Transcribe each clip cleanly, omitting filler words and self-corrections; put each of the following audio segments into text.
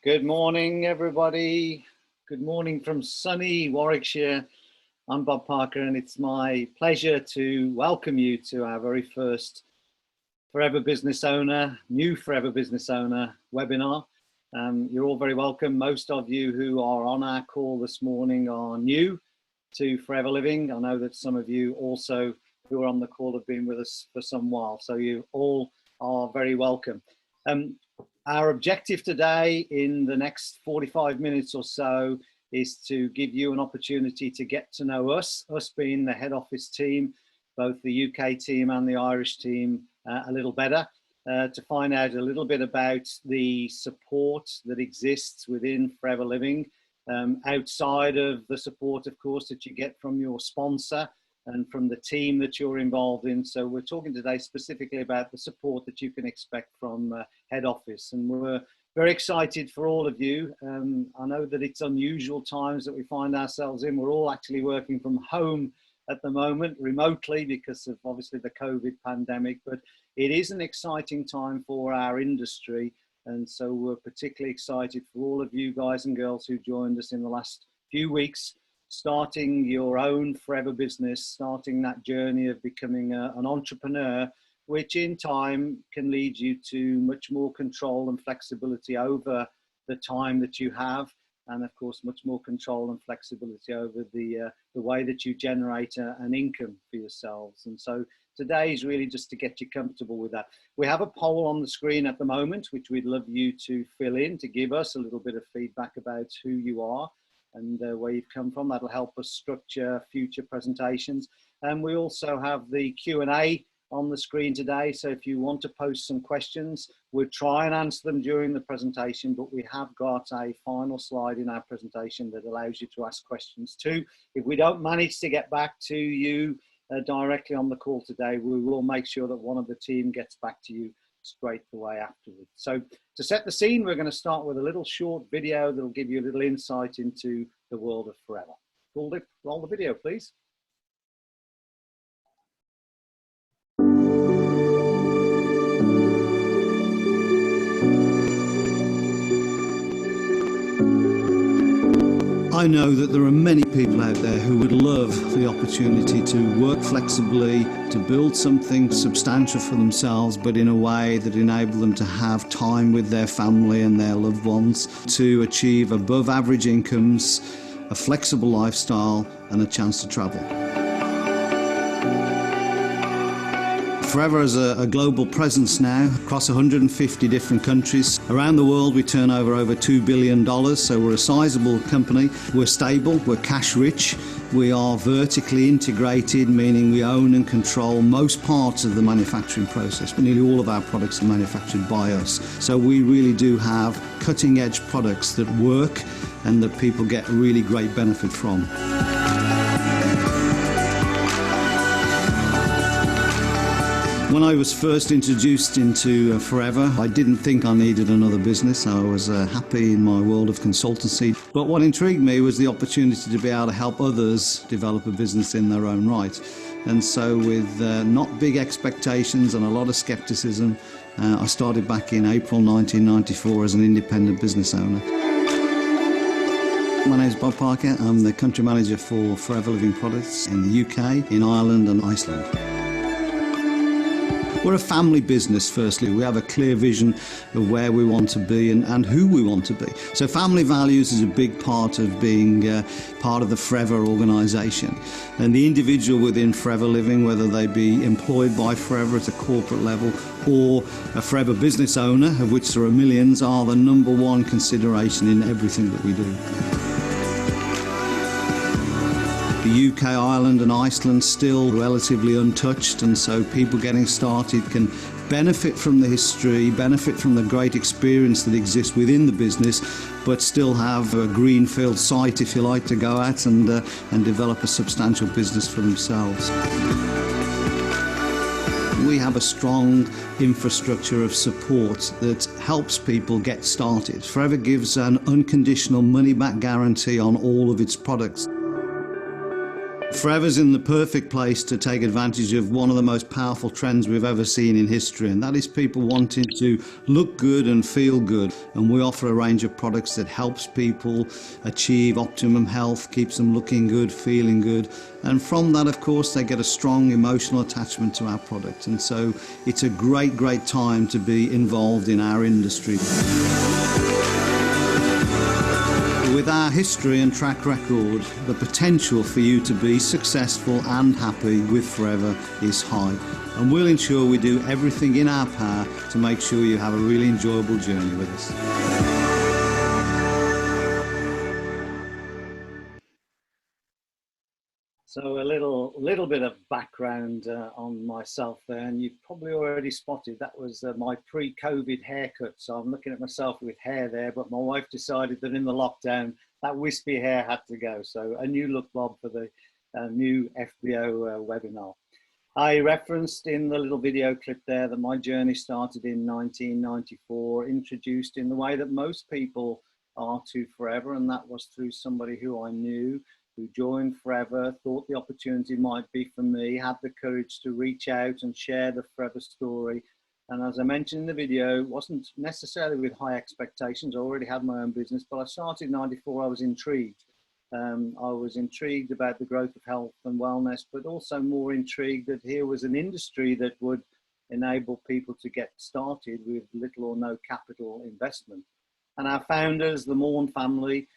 Good morning, everybody. Good morning from sunny Warwickshire. I'm Bob Parker, and it's my pleasure to welcome you to our very first Forever Business Owner, new Forever Business Owner webinar. You're all very welcome. Most of you who are on our call this morning are new to Forever Living. I know that some of you also who are on the call have been with us for some while, so you all are very welcome. Our objective today in the next 45 minutes or so is to give you an opportunity to get to know us being the head office team, both the UK team and the Irish team, a little better, to find out a little bit about the support that exists within Forever Living, outside of the support, of course, that you get from your sponsor and from the team that you're involved in. So we're talking today specifically about the support that you can expect from head office, and we're very excited for all of you. I know that it's unusual times that we find ourselves in. We're all actually working from home at the moment, remotely, because of obviously the COVID pandemic, but it is an exciting time for our industry. And so we're particularly excited for all of you guys and girls who joined us in the last few weeks, starting your own Forever business, starting that journey of becoming an entrepreneur, which in time can lead you to much more control and flexibility over the time that you have, and of course much more control and flexibility over the way that you generate an income for yourselves. And so today is really just to get you comfortable with that. We have a poll on the screen at the moment, which we'd love you to fill in, to give us a little bit of feedback about who you are and where you've come from. That'll help us structure future presentations. And we also have the Q&A on the screen today. So if you want to post some questions, we'll try and answer them during the presentation, but we have got a final slide in our presentation that allows you to ask questions too. If we don't manage to get back to you directly on the call today, we will make sure that one of the team gets back to you straight away afterwards. So to set the scene, we're going to start with a little short video that will give you a little insight into the world of Forever. Roll the video, please. I know that there are many people out there who would love the opportunity to work flexibly, to build something substantial for themselves, but in a way that enables them to have time with their family and their loved ones, to achieve above average incomes, a flexible lifestyle, and a chance to travel. Forever has a global presence now across 150 different countries. Around the world we turn over $2 billion, so we're a sizable company. We're stable, we're cash rich, we are vertically integrated, meaning we own and control most parts of the manufacturing process, but nearly all of our products are manufactured by us. So we really do have cutting edge products that work and that people get really great benefit from. When I was first introduced into Forever, I didn't think I needed another business. I was happy in my world of consultancy. But what intrigued me was the opportunity to be able to help others develop a business in their own right. And so with not big expectations and a lot of skepticism, I started back in April 1994 as an independent business owner. My name is Bob Parker. I'm the country manager for Forever Living Products in the UK, in Ireland and Iceland. We're a family business, firstly. We have a clear vision of where we want to be and who we want to be. So family values is a big part of being part of the Forever organisation. And the individual within Forever Living, whether they be employed by Forever at a corporate level or a Forever business owner, of which there are millions, are the number one consideration in everything that we do. The UK, Ireland and Iceland still relatively untouched, and so people getting started can benefit from the history, benefit from the great experience that exists within the business, but still have a greenfield site, if you like, to go at and develop a substantial business for themselves. We have a strong infrastructure of support that helps people get started. Forever gives an unconditional money-back guarantee on all of its products. Forever's in the perfect place to take advantage of one of the most powerful trends we've ever seen in history, and that is people wanting to look good and feel good. And we offer a range of products that helps people achieve optimum health, keeps them looking good, feeling good, and from that, of course, they get a strong emotional attachment to our product. And so it's a great time to be involved in our industry. With our history and track record, the potential for you to be successful and happy with Forever is high. And we'll ensure we do everything in our power to make sure you have a really enjoyable journey with us. So a little bit of background on myself there, and you've probably already spotted that was my pre-COVID haircut. So I'm looking at myself with hair there, but my wife decided that in the lockdown that wispy hair had to go. So a new look, Bob, for the new FBO webinar. I referenced in the little video clip there that my journey started in 1994, introduced in the way that most people are to Forever, and that was through somebody who I knew, who joined Forever, thought the opportunity might be for me, had the courage to reach out and share the Forever story. And as I mentioned in the video, it wasn't necessarily with high expectations. I already had my own business, but I started in 94, I was intrigued. I was intrigued about the growth of health and wellness, but also more intrigued that here was an industry that would enable people to get started with little or no capital investment. And our founders, the Morn family,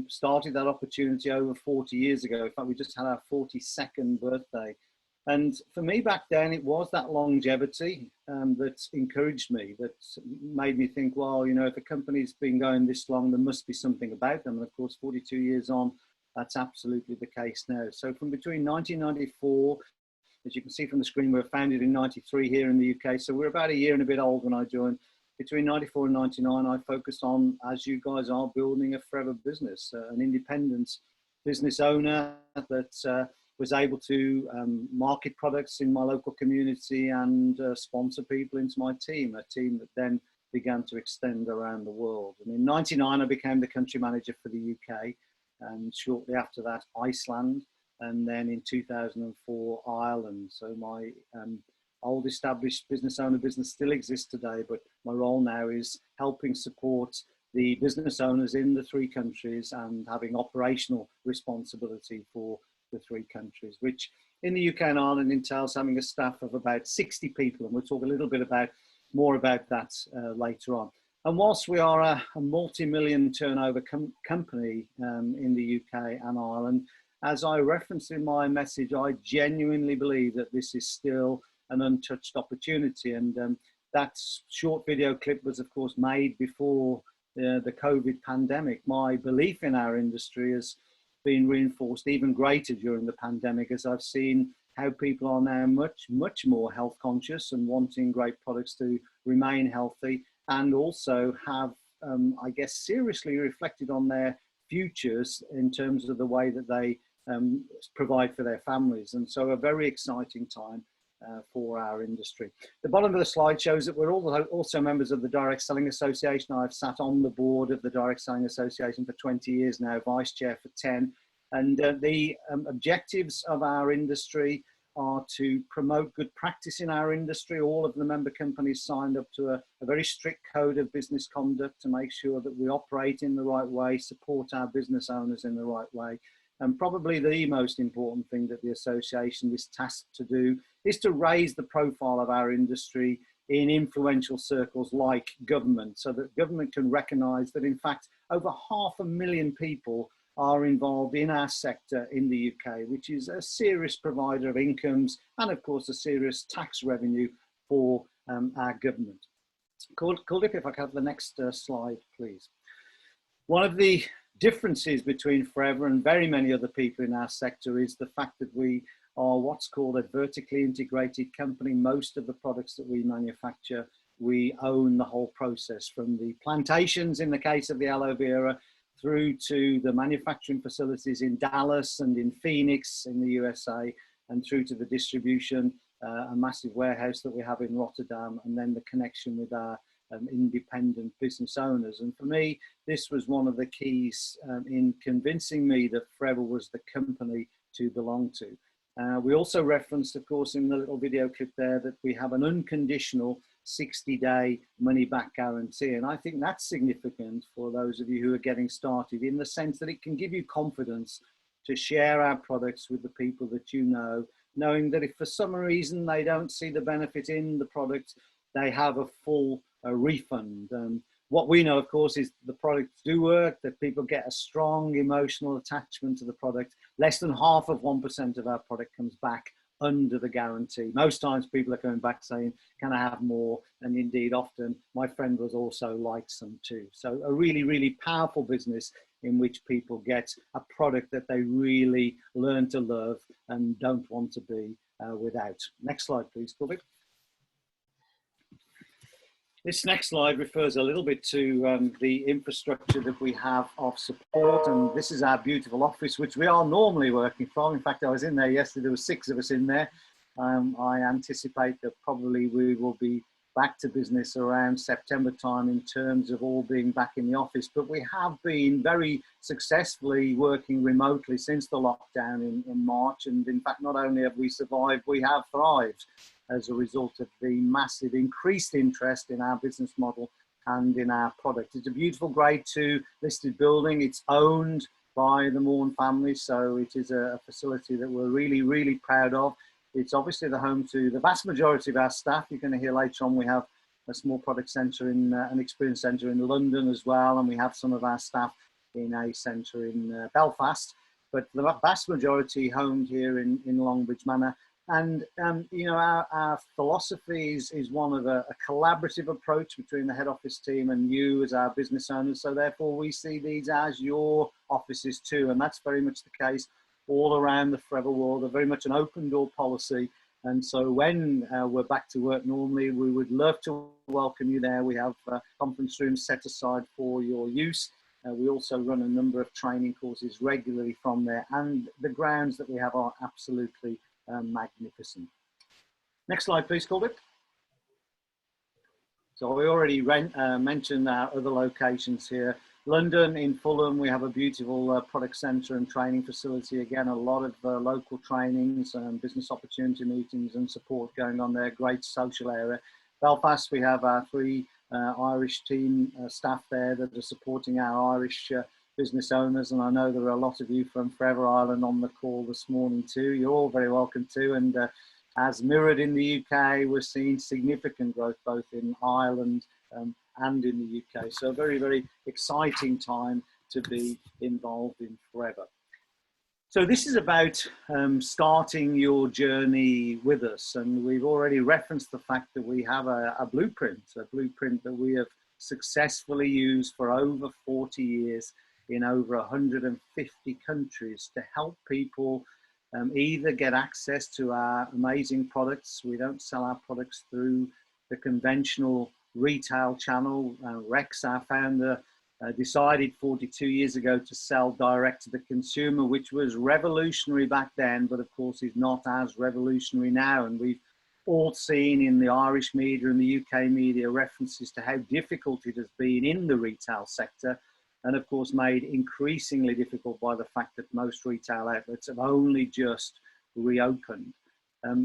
started that opportunity over 40 years ago. In fact, we just had our 42nd birthday. And for me back then, it was that longevity that encouraged me, that made me think, well, you know, if a company's been going this long, there must be something about them. And of course, 42 years on, that's absolutely the case now. So from between 1994, as you can see from the screen, we were founded in 93 here in the UK. So we're about a year and a bit old when I joined. Between 94 and 99, I focused on, as you guys are, building a Forever business, an independent business owner that was able to market products in my local community and sponsor people into my team, a team that then began to extend around the world. And in 99, I became the country manager for the UK, and shortly after that, Iceland, and then in 2004, Ireland. So my old established business owner business still exists today, but my role now is helping support the business owners in the 3 countries and having operational responsibility for the 3 countries, which in the UK and Ireland entails having a staff of about 60 people. And we'll talk a little bit more about that later on. And whilst we are a multi-million turnover company in the UK and Ireland, as I referenced in my message, I genuinely believe that this is still an untouched opportunity. And that short video clip was, of course, made before the COVID pandemic. My belief in our industry has been reinforced even greater during the pandemic, as I've seen how people are now much more health conscious and wanting great products to remain healthy, and also have, I guess, seriously reflected on their futures in terms of the way that they provide for their families. And so a very exciting time for our industry. The bottom of the slide shows that we're also members of the Direct Selling Association. I've sat on the board of the Direct Selling Association for 20 years now, vice chair for 10. And the objectives of our industry are to promote good practice in our industry. All of the member companies signed up to a very strict code of business conduct to make sure that we operate in the right way, support our business owners in the right way. And probably the most important thing that the association is tasked to do is to raise the profile of our industry in influential circles like government, so that government can recognise that in fact over 500,000 people are involved in our sector in the UK, which is a serious provider of incomes and of course a serious tax revenue for our government. Kuldip, if I could have the next slide, please. One of the differences between Forever and very many other people in our sector is the fact that we are what's called a vertically integrated company. Most of the products that we manufacture, we own the whole process, from the plantations in the case of the aloe vera through to the manufacturing facilities in Dallas and in Phoenix in the USA, and through to the distribution, a massive warehouse that we have in Rotterdam, and then the connection with our independent business owners. And for me, this was one of the keys in convincing me that Forever was the company to belong to. We also referenced, of course, in the little video clip there, that we have an unconditional 60-day money-back guarantee. And I think that's significant for those of you who are getting started, in the sense that it can give you confidence to share our products with the people that you know, knowing that if for some reason they don't see the benefit in the product, they have a full refund. What we know, of course, is the products do work, that people get a strong emotional attachment to the product. Less than half of 1% of our product comes back under the guarantee. Most times people are coming back saying, can I have more? And indeed, often, my friend was also like some too. So a really, really powerful business in which people get a product that they really learn to love and don't want to be without. Next slide, please, Colby. This next slide refers a little bit to the infrastructure that we have of support, and this is our beautiful office, which we are normally working from. In fact, I was in there yesterday, there were 6 of us in there. I anticipate that probably we will be back to business around September time in terms of all being back in the office, but we have been very successfully working remotely since the lockdown in March, and in fact, not only have we survived, we have thrived as a result of the massive increased interest in our business model and in our product. It's a beautiful Grade 2 listed building. It's owned by the Moore family, so it is a facility that we're really, really proud of. It's obviously the home to the vast majority of our staff. You're going to hear later on we have a small product centre in an experience centre in London as well, and we have some of our staff in a centre in Belfast, but the vast majority homed here in Longbridge Manor. And, you know, our philosophy is one of a collaborative approach between the head office team and you as our business owners. So therefore, we see these as your offices too. And that's very much the case all around the Forever world. They're very much an open door policy. And so when we're back to work normally, we would love to welcome you there. We have conference rooms set aside for your use. We also run a number of training courses regularly from there. And the grounds that we have are absolutely magnificent. Next slide, please, Colby. So we already mentioned our other locations here. London, in Fulham, we have a beautiful product centre and training facility. Again, a lot of local trainings and business opportunity meetings and support going on there. Great social area. Belfast, we have our 3 Irish team staff there that are supporting our Irish business owners, and I know there are a lot of you from Forever Ireland on the call this morning too. You're all very welcome too, and as mirrored in the UK, we're seeing significant growth both in Ireland and in the UK. So a very, very exciting time to be involved in Forever. So this is about starting your journey with us, and we've already referenced the fact that we have a blueprint that we have successfully used for over 40 years in over 150 countries to help people either get access to our amazing products. We don't sell our products through the conventional retail channel. Rex, our founder, decided 42 years ago to sell direct to the consumer, which was revolutionary back then, but of course is not as revolutionary now. And we've all seen in the Irish media and the UK media references to how difficult it has been in the retail sector, and of course made increasingly difficult by the fact that most retail outlets have only just reopened.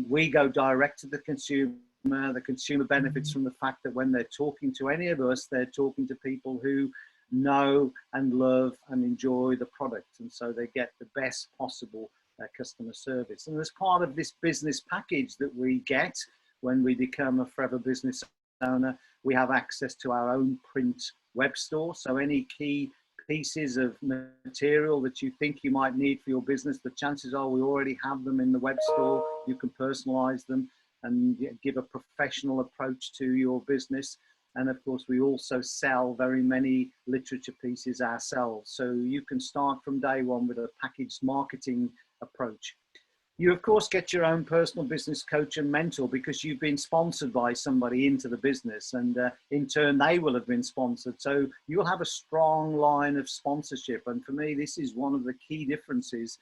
We go direct to the consumer. The consumer benefits from the fact that when they're talking to any of us, they're talking to people who know and love and enjoy the product, and so they get the best possible customer service. And as part of this business package that we get when we become a Forever business owner, we have access to our own print web store. So any key pieces of material that you think you might need for your business, the chances are we already have them in the web store. You can personalize them and give a professional approach to your business. And of course, we also sell very many literature pieces ourselves. So you can start from day one with a packaged marketing approach. You, of course, get your own personal business coach and mentor because you've been sponsored by somebody into the business, and in turn, they will have been sponsored. So you'll have a strong line of sponsorship. And for me, this is one of the key differences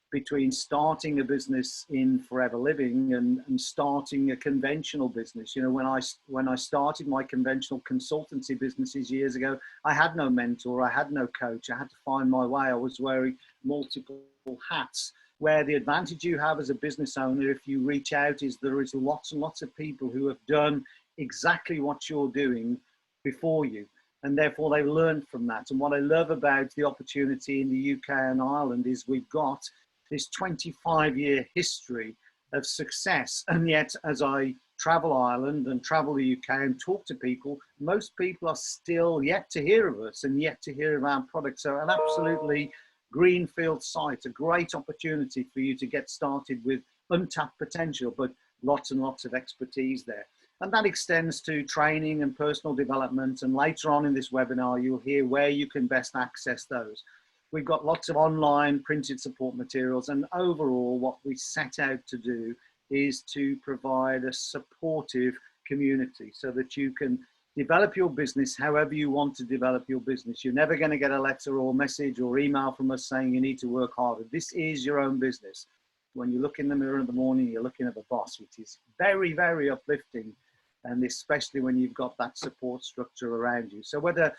between starting a business in Forever Living and starting a conventional business. You know, when I started my conventional consultancy businesses years ago, I had no mentor, I had no coach, I had to find my way. I was wearing multiple hats. where the advantage you have as a business owner, if you reach out, is there is lots and lots of people who have done exactly what you're doing before you. And therefore they've learned from that. And what I love about the opportunity in the UK and Ireland is we've got this 25-year history of success. And yet, as I travel Ireland and travel the UK and talk to people, most people are still yet to hear of us and yet to hear of our products. So an absolutely greenfield site, a great opportunity for you to get started with untapped potential, but lots and lots of expertise there. And that extends to training and personal development. And later on in this webinar, you'll hear where you can best access those. We've got lots of online printed support materials. And overall, what we set out to do is to provide a supportive community so that you can develop your business however you want to develop your business. You're never going to get a letter or message or email from us saying you need to work harder. This is your own business. When you look in the mirror in the morning, you're looking at the boss, which is very, very uplifting. And especially when you've got that support structure around you. So whether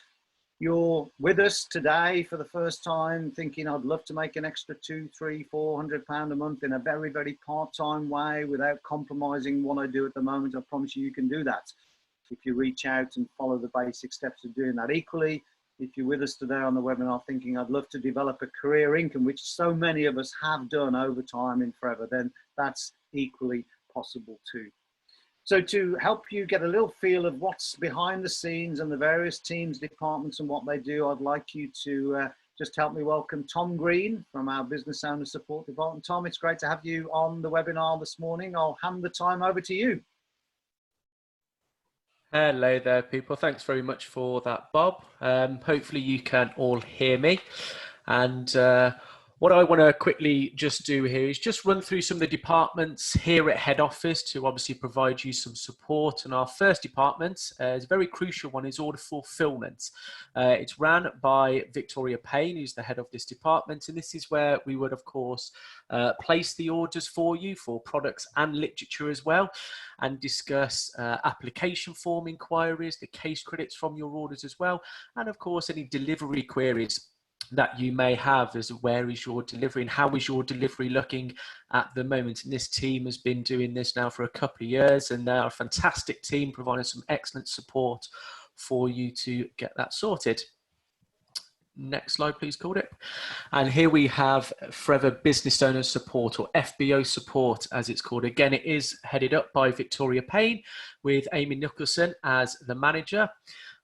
you're with us today for the first time thinking I'd love to make an extra £200, £300, £400 a month in a very, very part-time way without compromising what I do at the moment, I promise you, you can do that if you reach out and follow the basic steps of doing that. Equally, if you're with us today on the webinar thinking I'd love to develop a career income, which so many of us have done over time in Forever, then that's equally possible too. So to help you get a little feel of what's behind the scenes and the various teams, departments and what they do, I'd like you to just help me welcome Tom Green from our Business Owner Support Department. Tom, it's great to have you on the webinar this morning. I'll hand the time over to you. Hello there, people. Thanks very much for that, Bob. Hopefully you can all hear me. And what I want to quickly just do here is just run through some of the departments here at head office to obviously provide you some support. And our first department is a very crucial one, is order fulfillment. It's ran by Victoria Payne, who's the head of this department. And this is where we would, of course, place the orders for you for products and literature as well, and discuss application form inquiries, the case credits from your orders as well, and of course, any delivery queries that you may have as where is your delivery and how is your delivery looking at the moment. And this team has been doing this now for a couple of years, and they're a fantastic team providing some excellent support for you to get that sorted. Next slide, please, Cordip. And here we have Forever Business Owner Support, or FBO Support as it's called. Again, it is headed up by Victoria Payne with Amy Nicholson as the manager.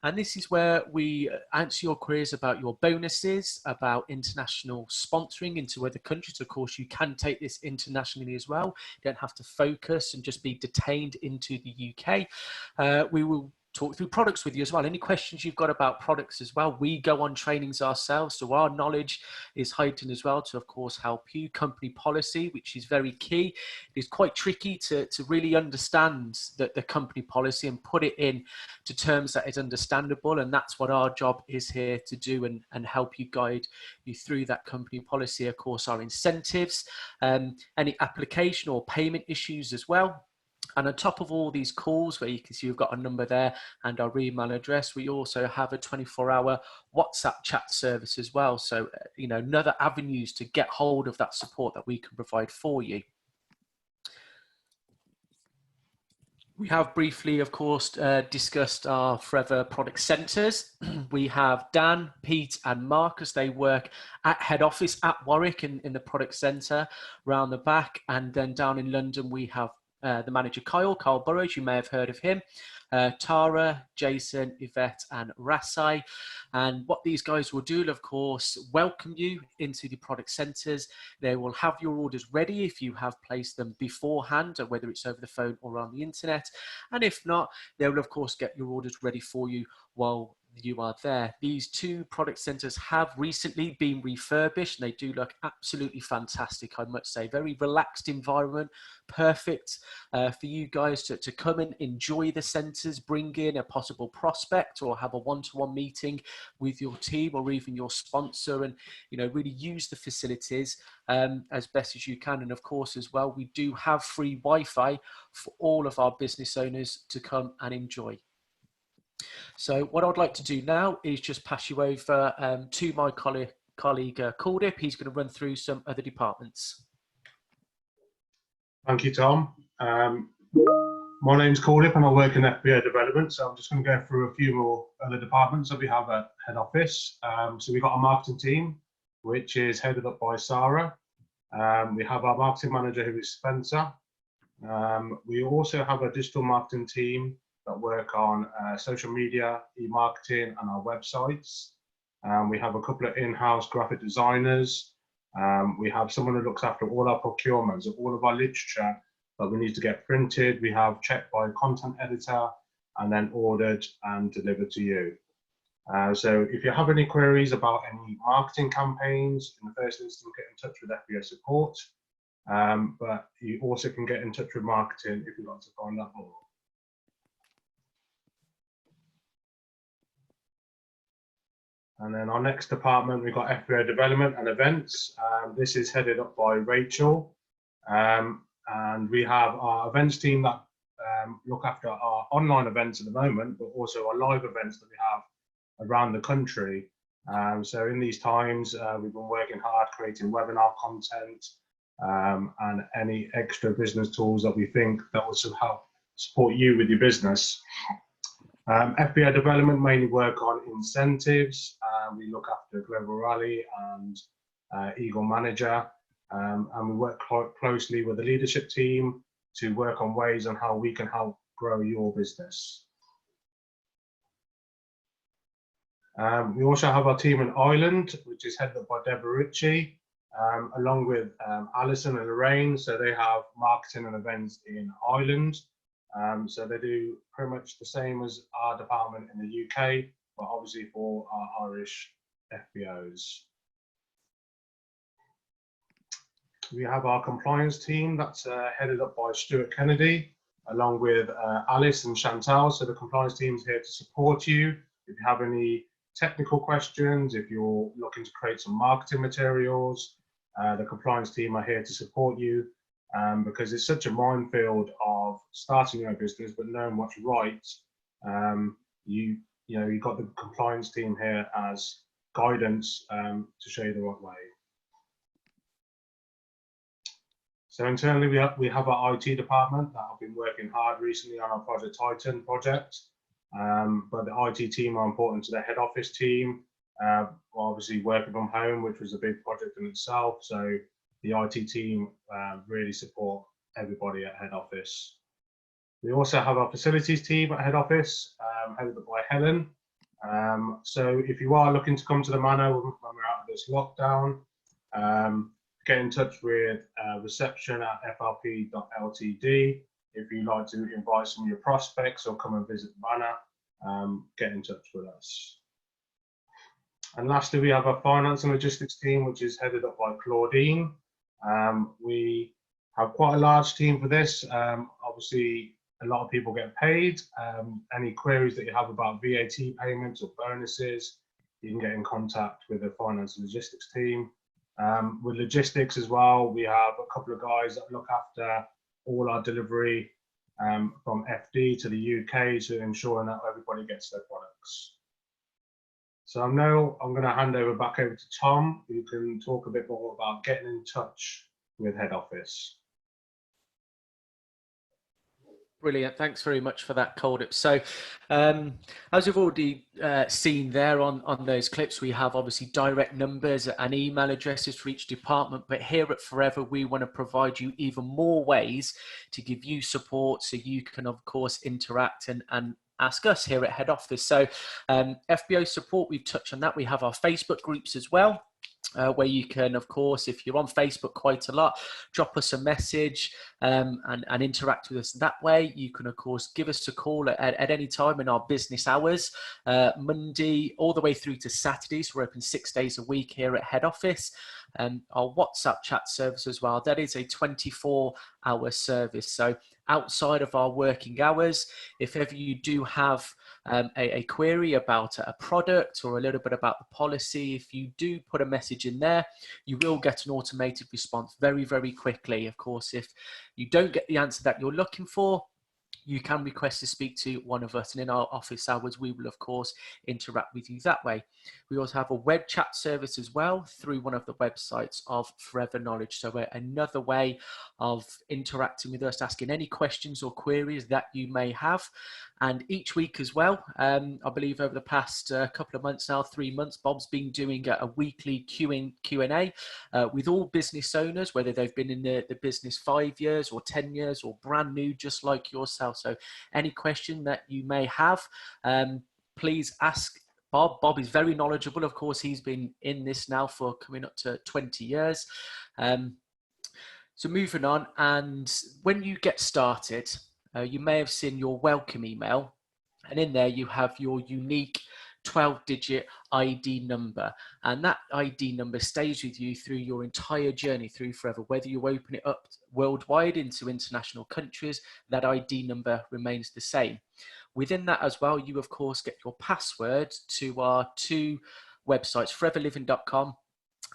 And this is where we answer your queries about your bonuses, about international sponsoring into other countries. Of course, you can take this internationally as well. You don't have to focus and just be detained into the UK. We will talk through products with you as well. Any questions you've got about products as well, we go on trainings ourselves, so our knowledge is heightened as well to, of course, help you. Company policy, which is very key. It is quite tricky to really understand the company policy and put it in to terms that is understandable, and that's what our job is here to do, and help you, guide you through that company policy. Of course, our incentives, any application or payment issues as well. And on top of all these calls, where you can see we've got a number there and our email address, we also have a 24-hour WhatsApp chat service as well. So, you know, another avenues to get hold of that support that we can provide for you. We have briefly, of course, discussed our Forever product centres. We have Dan, Pete and Marcus. They work at head office at Warwick in the product centre round the back. And then down in London, we have the manager, Kyle Burrows. You may have heard of him. Tara, Jason, Yvette and Rasai. And what these guys will do, of course, welcome you into the product centres. They will have your orders ready if you have placed them beforehand, or whether it's over the phone or on the internet. And if not, they will, of course, get your orders ready for you while you are there. These two product centres have recently been refurbished, and they do look absolutely fantastic, I must say. Very relaxed environment, perfect for you guys to come and enjoy the centres, bring in a possible prospect or have a one-to-one meeting with your team or even your sponsor, and, you know, really use the facilities as best as you can. And of course as well, we do have free Wi-Fi for all of our business owners to come and enjoy. So what I'd like to do now is just pass you over to my colleague Cordip. He's going to run through some other departments. Thank you, Tom. My name's Corlip and I work in FBO development. So I'm just going to go through a few more other departments that we have at head office. So we've got a marketing team, which is headed up by Sarah. We have our marketing manager, who is Spencer. We also have a digital marketing team that work on social media, e-marketing and our websites. We have a couple of in-house graphic designers. We have someone who looks after all our procurements, all of our literature that we need to get printed. We have checked by a content editor and then ordered and delivered to you. So if you have any queries about any marketing campaigns, in the first instance, get in touch with FBO support. But you also can get in touch with marketing if you'd like to find out more. And then our next department, we've got FBO development and events. This is headed up by Rachel. And we have our events team that look after our online events at the moment, but also our live events that we have around the country. So in these times, we've been working hard creating webinar content and any extra business tools that we think that will help support you with your business. FBO development mainly work on incentives. We look after Global Rally and Eagle Manager. And we work quite closely with the leadership team to work on ways on how we can help grow your business. We also have our team in Ireland, which is headed up by Deborah Ritchie, along with Alison and Lorraine. So they have marketing and events in Ireland. So they do pretty much the same as our department in the UK, but obviously for our Irish FBOs. We have our compliance team that's headed up by Stuart Kennedy, along with Alice and Chantal. So the compliance team is here to support you. If you have any technical questions, if you're looking to create some marketing materials, the compliance team are here to support you because it's such a minefield of starting your own business, but knowing what's right. You've got the compliance team here as guidance to show you the right way. So internally, we have our IT department that have been working hard recently on our Project Titan project. But the IT team are important to the head office team. Obviously working from home, which was a big project in itself. So the IT team really support everybody at head office. We also have our facilities team at head office, headed up by Helen. So if you are looking to come to the manor when we're out of this lockdown, get in touch with reception at frp.ltd. If you'd like to invite some of your prospects or come and visit the manor, get in touch with us. And lastly, we have our finance and logistics team, which is headed up by Claudine. We have quite a large team for this. Obviously, a lot of people get paid. Any queries that you have about VAT payments or bonuses, you can get in contact with the finance and logistics team. With logistics as well, we have a couple of guys that look after all our delivery from FD to the UK to ensuring that everybody gets their products. So now I'm going to hand back over to Tom, who can talk a bit more about getting in touch with head office. Brilliant. Thanks very much for that, Coldip. So as you've already seen there on those clips, we have obviously direct numbers and email addresses for each department. But here at Forever, we want to provide you even more ways to give you support so you can, of course, interact and ask us here at head office. So FBO support, we've touched on that. We have our Facebook groups as well. Where you can, of course, if you're on Facebook quite a lot, drop us a message and interact with us that way. You can, of course, give us a call at any time in our business hours, Monday all the way through to Saturdays. We're open 6 days a week here at head office. Our WhatsApp chat service as well, that is a 24-hour service. So outside of our working hours, if ever you do have a query about a product or a little bit about the policy, if you do put a message in there, you will get an automated response very, very quickly. Of course, if you don't get the answer that you're looking for, you can request to speak to one of us, and in our office hours, we will, of course, interact with you that way. We also have a web chat service as well through one of the websites of Forever Knowledge. So another way of interacting with us, asking any questions or queries that you may have. And each week as well, I believe over the past couple of months now, 3 months, Bob's been doing a weekly Q&A with all business owners, whether they've been in the business 5 years or 10 years or brand new, just like yourself. So any question that you may have, please ask Bob. Bob is very knowledgeable. Of course, he's been in this now for coming up to 20 years. So moving on, and when you get started, you may have seen your welcome email, and in there you have your unique 12-digit ID number, and that ID number stays with you through your entire journey through Forever. Whether you open it up worldwide into international countries, that ID number remains the same. Within that as well, you of course get your password to our two websites, foreverliving.com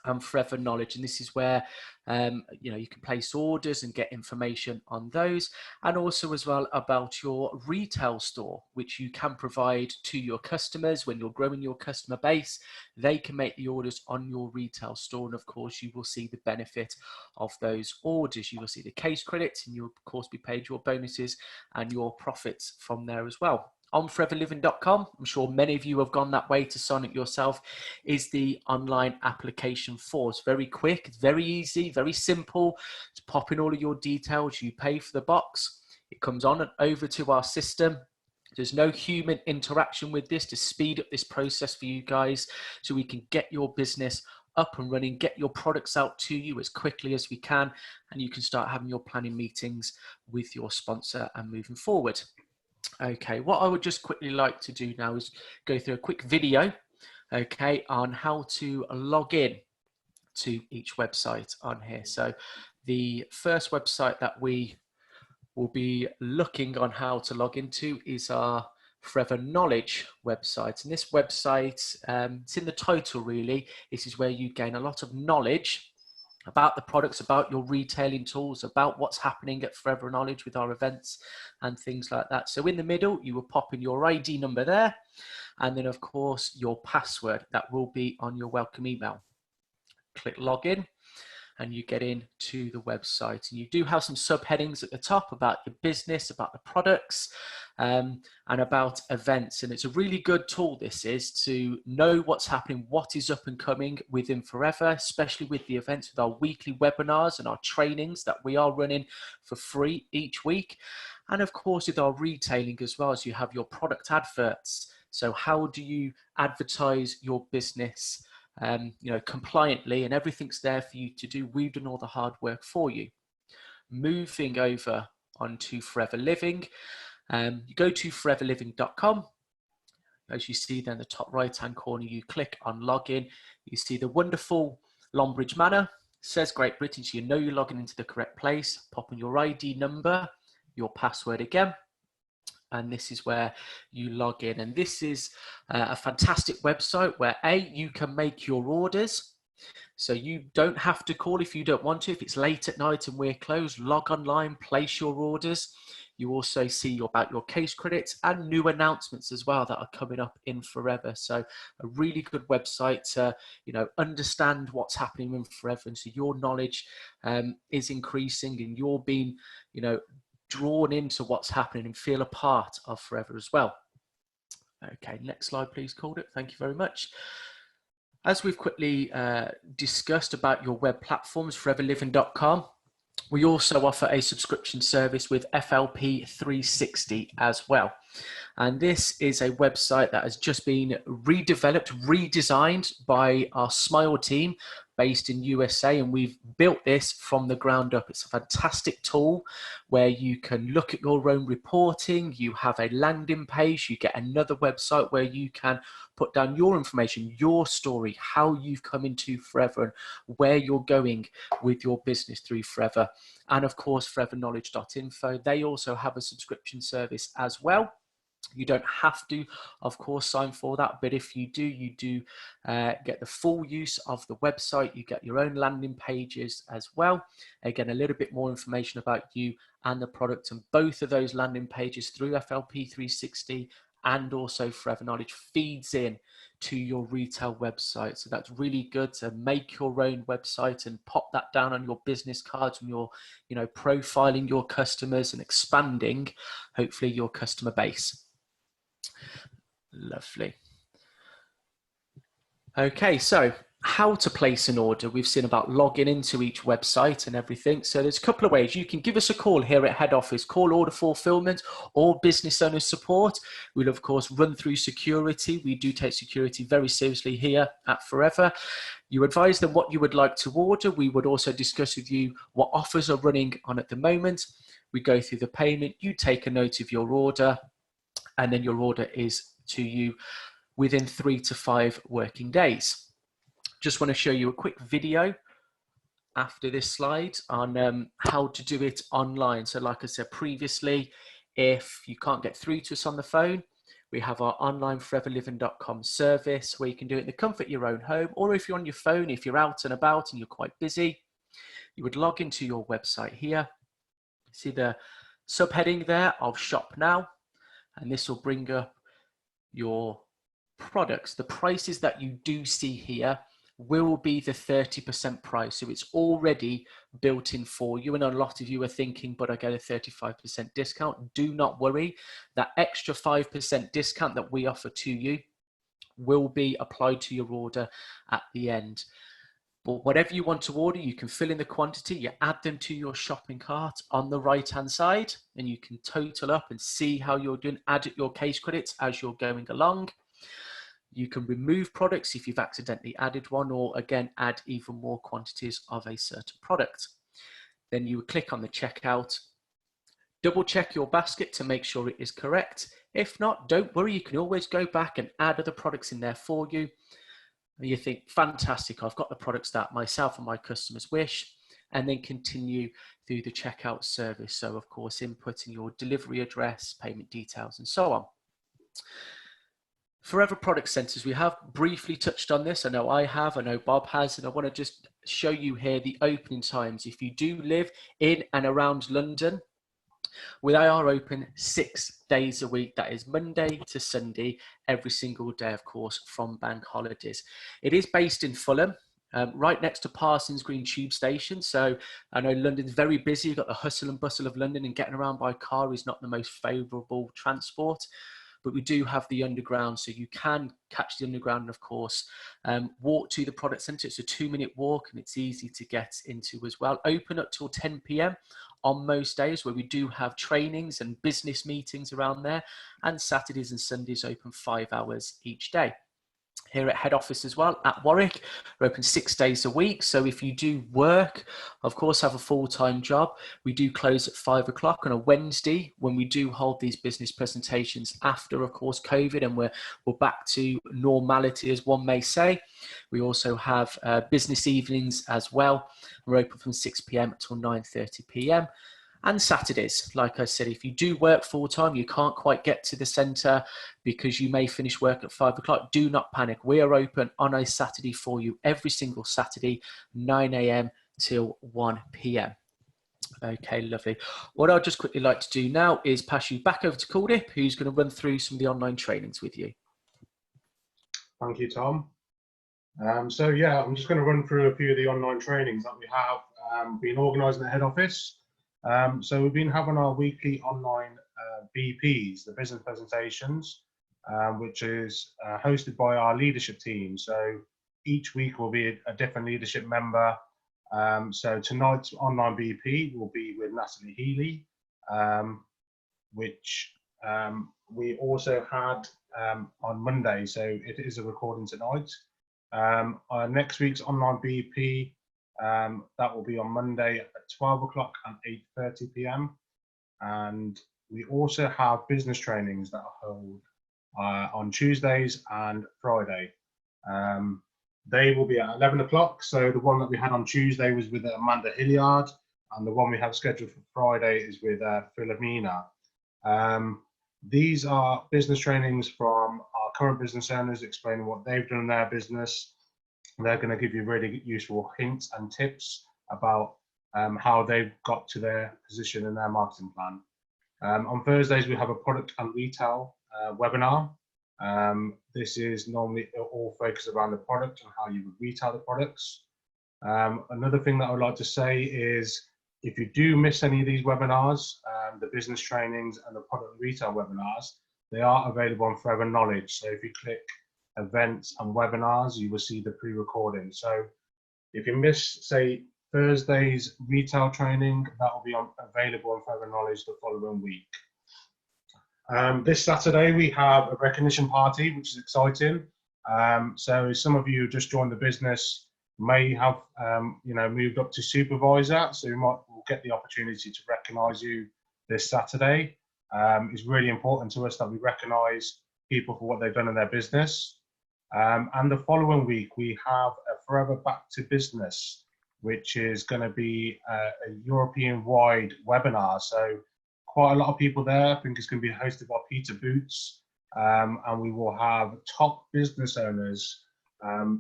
and Forever Knowledge, and this is where you can place orders and get information on those, and also as well about your retail store, which you can provide to your customers. When you're growing your customer base, they can make the orders on your retail store, and of course you will see the benefit of those orders. You will see the case credits, and you'll of course be paid your bonuses and your profits from there as well. On foreverliving.com, I'm sure many of you have gone that way to sign up yourself, is the online application form. It's very quick, it's very easy, very simple. Just pop in all of your details, you pay for the box, it comes on and over to our system. There's no human interaction with this to speed up this process for you guys, so we can get your business up and running, get your products out to you as quickly as we can, and you can start having your planning meetings with your sponsor and moving forward. Okay, what I would just quickly like to do now is go through a quick video, okay, on how to log in to each website on here. So the first website that we will be looking on how to log into is our Forever Knowledge website. And this website, it's in the title really, this is where you gain a lot of knowledge about the products, about your retailing tools, about what's happening at Forever Knowledge with our events and things like that. So in the middle, you will pop in your ID number there, and then of course your password that will be on your welcome email. Click login, and you get into the website, and you do have some subheadings at the top about your business, about the products, and about events. And it's a really good tool, this is, to know what's happening, what is up and coming within Forever, especially with the events, with our weekly webinars and our trainings that we are running for free each week. And of course with our retailing as well, as you have your product adverts. So how do you advertise your business compliantly, and everything's there for you to do. We've done all the hard work for you. Moving over onto Forever Living, you go to foreverliving.com. As you see there in the top right hand corner, you click on login. You see the wonderful Longbridge Manor, it says Great Britain, so you know you're logging into the correct place. Pop in your ID number, your password again, and this is where you log in. And this is a fantastic website where you can make your orders. So you don't have to call if you don't want to. If it's late at night and we're closed, log online, place your orders. You also see about your case credits and new announcements as well that are coming up in Forever. So a really good website to understand what's happening in Forever, and so your knowledge is increasing, and you're being drawn into what's happening and feel a part of Forever as well. Okay, next slide please, Calder. Thank you very much. As we've quickly discussed about your web platforms, foreverliving.com, we also offer a subscription service with FLP 360 as well. And this is a website that has just been redeveloped, redesigned by our Smile team based in USA, and we've built this from the ground up. It's a fantastic tool where you can look at your own reporting. You have a landing page, you get another website where you can put down your information, your story, how you've come into Forever and where you're going with your business through Forever. And of course, foreverknowledge.info, they also have a subscription service as well. You don't have to, of course, sign for that, but if you do, you do get the full use of the website. You get your own landing pages as well. Again, a little bit more information about you and the product, and both of those landing pages through FLP 360 and also Forever Knowledge feeds in to your retail website. So that's really good to make your own website and pop that down on your business cards when you're, profiling your customers and expanding, hopefully, your customer base. Lovely. Okay, so how to place an order. We've seen about logging into each website and everything. So there's a couple of ways. You can give us a call here at head office, call order fulfillment or business owner support. We'll of course run through security. We do take security very seriously here at Forever. You advise them what you would like to order. We would also discuss with you what offers are running on at the moment. We go through the payment. You take a note of your order, and then your order is to you within 3 to 5 working days. Just want to show you a quick video after this slide on how to do it online. So like I said previously, if you can't get through to us on the phone, we have our online foreverliving.com service where you can do it in the comfort of your own home, or if you're on your phone, if you're out and about and you're quite busy, you would log into your website here. See the subheading there of Shop Now, and this will bring up your products. The prices that you do see here will be the 30% price. So it's already built in for you. And a lot of you are thinking, but I get a 35% discount. Do not worry. That extra 5% discount that we offer to you will be applied to your order at the end. But whatever you want to order, you can fill in the quantity, you add them to your shopping cart on the right-hand side, and you can total up and see how you're doing, add your case credits as you're going along. You can remove products if you've accidentally added one, or again, add even more quantities of a certain product. Then you click on the checkout, double check your basket to make sure it is correct. If not, don't worry, you can always go back and add other products in there for you. You think, fantastic, I've got the products that myself and my customers wish, and then continue through the checkout service. So of course, inputting your delivery address, payment details, and so on. Forever Product Centres, we have briefly touched on this. I know I have, I know Bob has, and I want to just show you here the opening times. If you do live in and around London, we are open 6 days a week. That is Monday to Sunday, every single day, of course, from bank holidays. It is based in Fulham, right next to Parsons Green Tube Station. So I know London's very busy. You've got the hustle and bustle of London, and getting around by car is not the most favourable transport. But we do have the underground, so you can catch the underground and, of course, walk to the product centre. It's a 2-minute walk, and it's easy to get into as well. Open up till 10 p.m. on most days, where we do have trainings and business meetings around there, and Saturdays and Sundays open 5 hours each day. Here at head office as well, at Warwick, we're open 6 days a week. So if you do work, of course, have a full-time job, we do close at 5 o'clock on a Wednesday when we do hold these business presentations after, of course, COVID, and we're back to normality, as one may say. We also have business evenings as well. We're open from 6 p.m. till 9:30 p.m. And Saturdays, like I said, if you do work full-time, you can't quite get to the centre because you may finish work at 5 o'clock, do not panic. We are open on a Saturday for you every single Saturday, 9 a.m. till 1 p.m. Okay, lovely. What I'd just quickly like to do now is pass you back over to Caldip, who's going to run through some of the online trainings with you. Thank you, Tom. So yeah, I'm just going to run through a few of the online trainings that we have been organising at head office. So we've been having our weekly online BPs, the business presentations, which is hosted by our leadership team. So each week will be a different leadership member. So tonight's online BP will be with Natalie Healy, which we also had on Monday. So it is a recording tonight. Our next week's online BP, that will be on Monday at 12 o'clock and 8:30 p.m. And we also have business trainings that are held on Tuesdays and Friday. They will be at 11 o'clock. So the one that we had on Tuesday was with Amanda Hilliard, and the one we have scheduled for Friday is with Philomena. These are business trainings from our current business owners explaining what they've done in their business. They're going to give you really useful hints and tips about how they've got to their position in their marketing plan. On Thursdays, we have a product and retail webinar. This is normally all focused around the product and how you would retail the products. Another thing that I would like to say is if you do miss any of these webinars, the business trainings and the product and retail webinars, they are available on Forever Knowledge. So if you click events and webinars, you will see the pre-recording. So if you miss, say, Thursday's retail training, that will be available on Forever Knowledge the following week. This Saturday, we have a recognition party, which is exciting. So some of you who just joined the business may have moved up to supervisor, so we'll get the opportunity to recognise you this Saturday. It's really important to us that we recognise people for what they've done in their business. And the following week, we have a Forever Back to Business, which is going to be a European-wide webinar. So quite a lot of people there. I think it's going to be hosted by Peter Boots, and we will have top business owners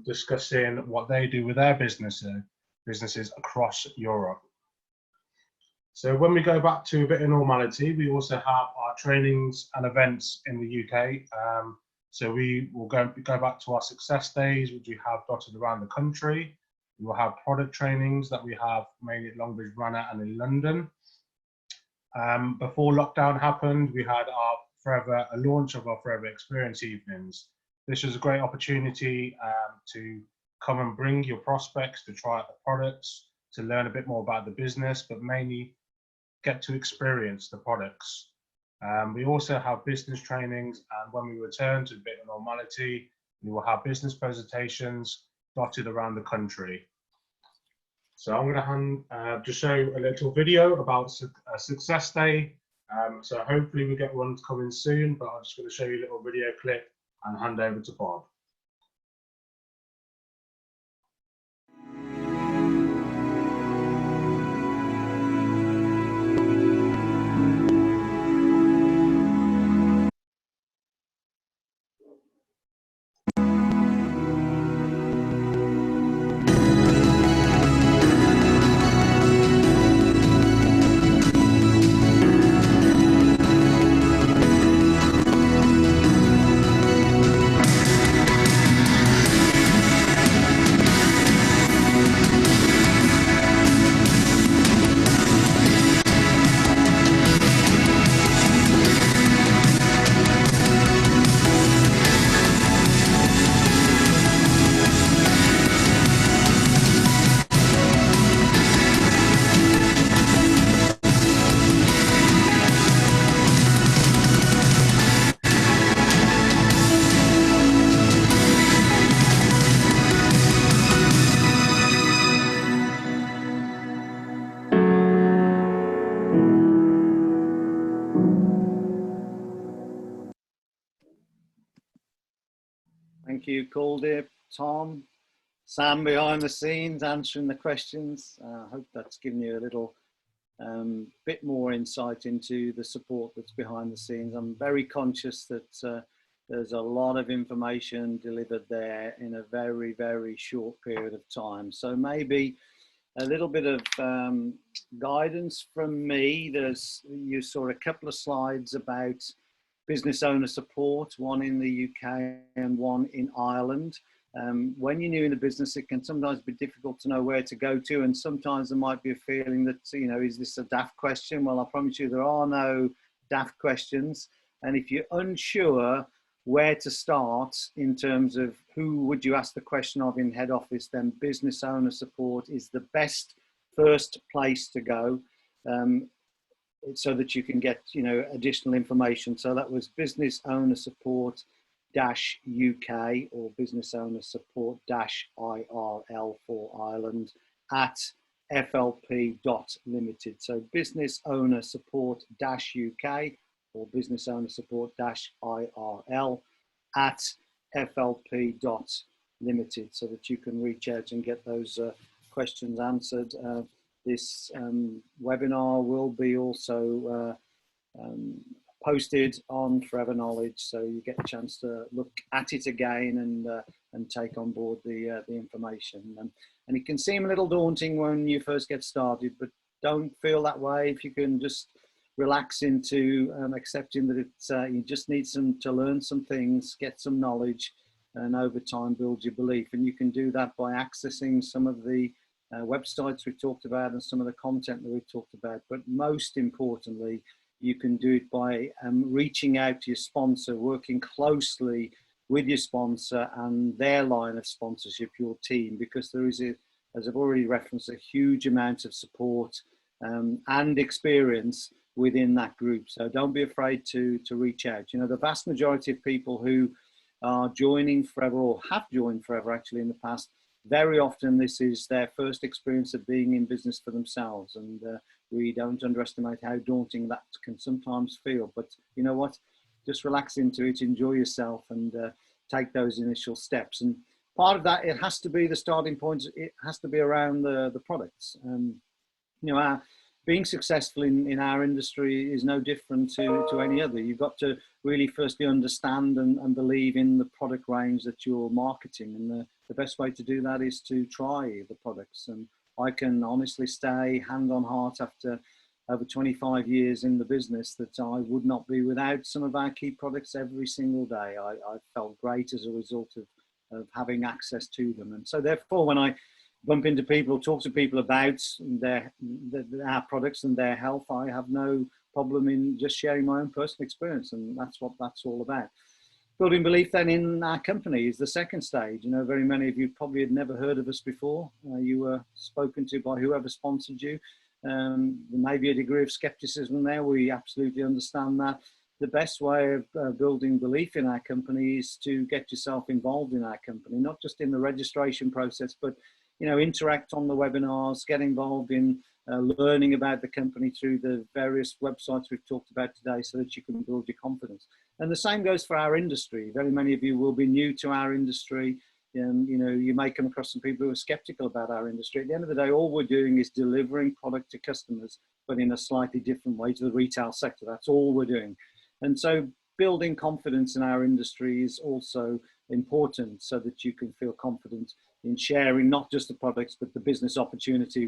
discussing what they do with their businesses across Europe. So when we go back to a bit of normality, we also have our trainings and events in the UK. So we will go back to our success days, which we have dotted around the country. We will have product trainings that we have mainly at Longbridge Manor and in London. Before lockdown happened, we had a launch of our Forever Experience Evenings. This was a great opportunity to come and bring your prospects to try out the products, to learn a bit more about the business, but mainly get to experience the products. We also have business trainings, and when we return to a bit of normality, we will have business presentations dotted around the country. So I'm going to just show a little video about a success day. So hopefully we get one coming soon, but I'm just going to show you a little video clip and hand over to Bob. Thank you, Calder, Tom, Sam behind the scenes answering the questions. I hope that's given you a little bit more insight into the support that's behind the scenes. I'm very conscious that there's a lot of information delivered there in a very, very short period of time. So maybe a little bit of guidance from me. You saw a couple of slides about business owner support, one in the UK and one in Ireland. When you're new in the business, it can sometimes be difficult to know where to go to, and sometimes there might be a feeling that, is this a daft question? Well, I promise you there are no daft questions. And if you're unsure where to start in terms of who would you ask the question of in head office, then business owner support is the best first place to go. So that you can get, additional information. So that was business owner support UK or business owner support IRL for Ireland at flp.limited. So business owner support UK or business owner support IRL at flp.limited, so that you can reach out and get those questions answered. This webinar will be also posted on Forever Knowledge, so you get a chance to look at it again and take on board the information. And it can seem a little daunting when you first get started, but don't feel that way. If you can just relax into accepting that it's you just need to learn some things, get some knowledge, and over time build your belief. And you can do that by accessing some of the websites we've talked about and some of the content that we've talked about. But most importantly, you can do it by reaching out to your sponsor, working closely with your sponsor and their line of sponsorship, your team, because there is, as I've already referenced, a huge amount of support and experience within that group. So don't be afraid to reach out. You know, the vast majority of people who are joining Forever or have joined Forever actually in the past, very often this is their first experience of being in business for themselves. And we don't underestimate how daunting that can sometimes feel. But you know what? Just relax into it, enjoy yourself, and take those initial steps. And part of that, it has to be the starting point. It has to be around the products. You know, being successful in our industry is no different to any other. You've got to really firstly understand and believe in the product range that you're marketing. And the best way to do that is to try the products. And I can honestly say, hand on heart, after over 25 years in the business, that I would not be without some of our key products every single day. I felt great as a result of having access to them. And so therefore, when I bump into people, talk to people about our products and their health, I have no problem in just sharing my own personal experience, and that's what that's all about. Building belief then in our company is the second stage. You know, very many of you probably had never heard of us before. You were spoken to by whoever sponsored you. There may be a degree of skepticism there. We absolutely understand that. The best way of building belief in our company is to get yourself involved in our company, not just in the registration process, but you know, interact on the webinars, get involved in learning about the company through the various websites we've talked about today, so that you can build your confidence. And the same goes for our industry. Very many of you will be new to our industry. You know, you may come across some people who are skeptical about our industry. At the end of the day, all we're doing is delivering product to customers, but in a slightly different way to the retail sector. That's all we're doing. And so building confidence in our industry is also important, so that you can feel confident in sharing not just the products, but the business opportunity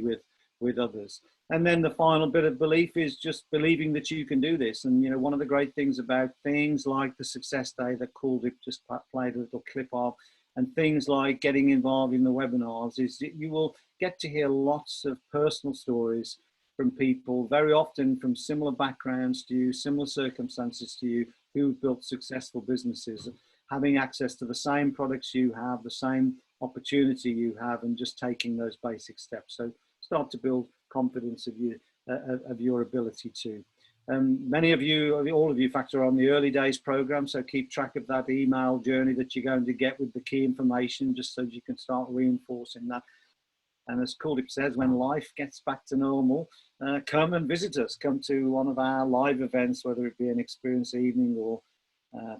with others. And then the final bit of belief is just believing that you can do this. And, you know, one of the great things about things like the Success Day that Coolidge just played a little clip of, and things like getting involved in the webinars, is that you will get to hear lots of personal stories from people, very often from similar backgrounds to you, similar circumstances to you, who've built successful businesses, having access to the same products you have, the same opportunity you have, and just taking those basic steps. So start to build confidence of your ability to. Many of you, all of you, factor on the early days program, so keep track of that email journey that you're going to get with the key information, just so you can start reinforcing that. And as Coolidge says, when life gets back to normal, come and visit us. Come to one of our live events, whether it be an experience evening or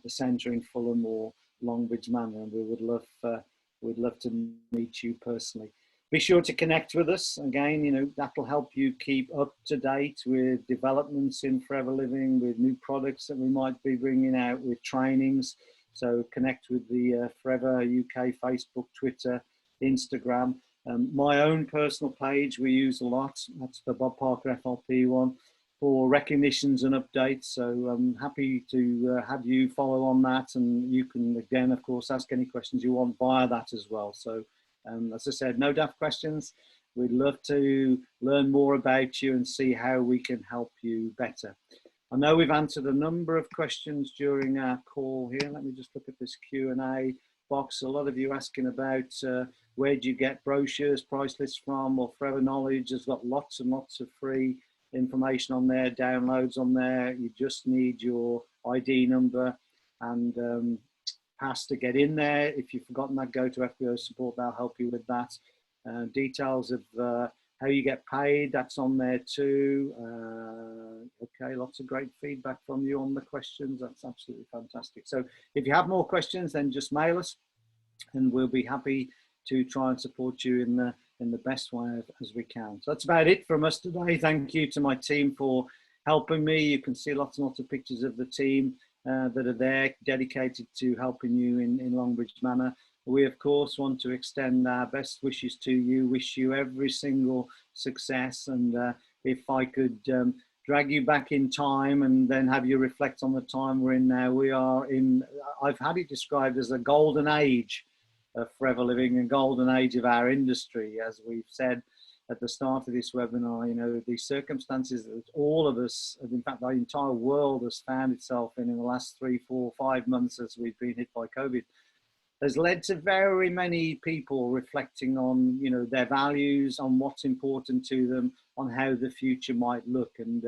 the centre in Fulham or Longbridge Manor, and we would love we'd love to meet you personally. Be sure to connect with us. Again, you know, that'll help you keep up to date with developments in Forever Living, with new products that we might be bringing out, with trainings. So connect with the Forever UK Facebook, Twitter, Instagram. My own personal page we use a lot. That's the Bob Parker FLP one, for recognitions and updates. So I'm happy to have you follow on that, and you can again, of course, ask any questions you want via that as well. So as I said, no daft questions. We'd love to learn more about you and see how we can help you better. I know we've answered a number of questions during our call here. Let me just look at this Q&A box. A lot of you asking about where do you get brochures, price lists from, or Forever Knowledge has got lots and lots of free information on there, downloads on there. You just need your ID number and pass to get in there. If you've forgotten that, go to FBO support, they'll help you with that. Details of how you get paid, that's on there too. Okay, lots of great feedback from you on the questions. That's absolutely fantastic. So if you have more questions, then just mail us and we'll be happy to try and support you in the best way as we can. So that's about it from us today. Thank you to my team for helping me. You can see lots and lots of pictures of the team that are there dedicated to helping you in Longbridge Manor. We, of course, want to extend our best wishes to you, wish you every single success. And if I could drag you back in time and then have you reflect on the time we're in now, we are in, I've had it described as a golden age of Forever Living, a golden age of our industry. As we've said at the start of this webinar, you know, the circumstances that all of us, in fact, the entire world has found itself in the last 3, 4, 5 months as we've been hit by COVID, has led to very many people reflecting on, you know, their values, on what's important to them, on how the future might look. And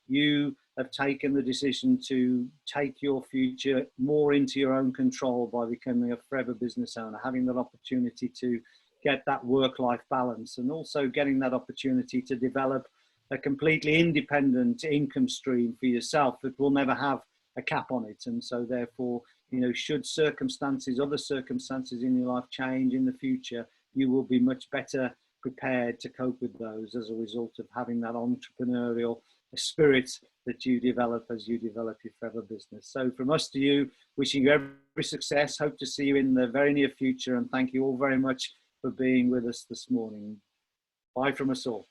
you have taken the decision to take your future more into your own control by becoming a forever business owner, having that opportunity to get that work-life balance, and also getting that opportunity to develop a completely independent income stream for yourself that will never have a cap on it. And so therefore, you know, should circumstances, other circumstances in your life change in the future, you will be much better prepared to cope with those as a result of having that entrepreneurial spirit that you develop as you develop your forever business. So from us to you, wishing you every success, hope to see you in the very near future, and thank you all very much for being with us this morning. Bye from us all.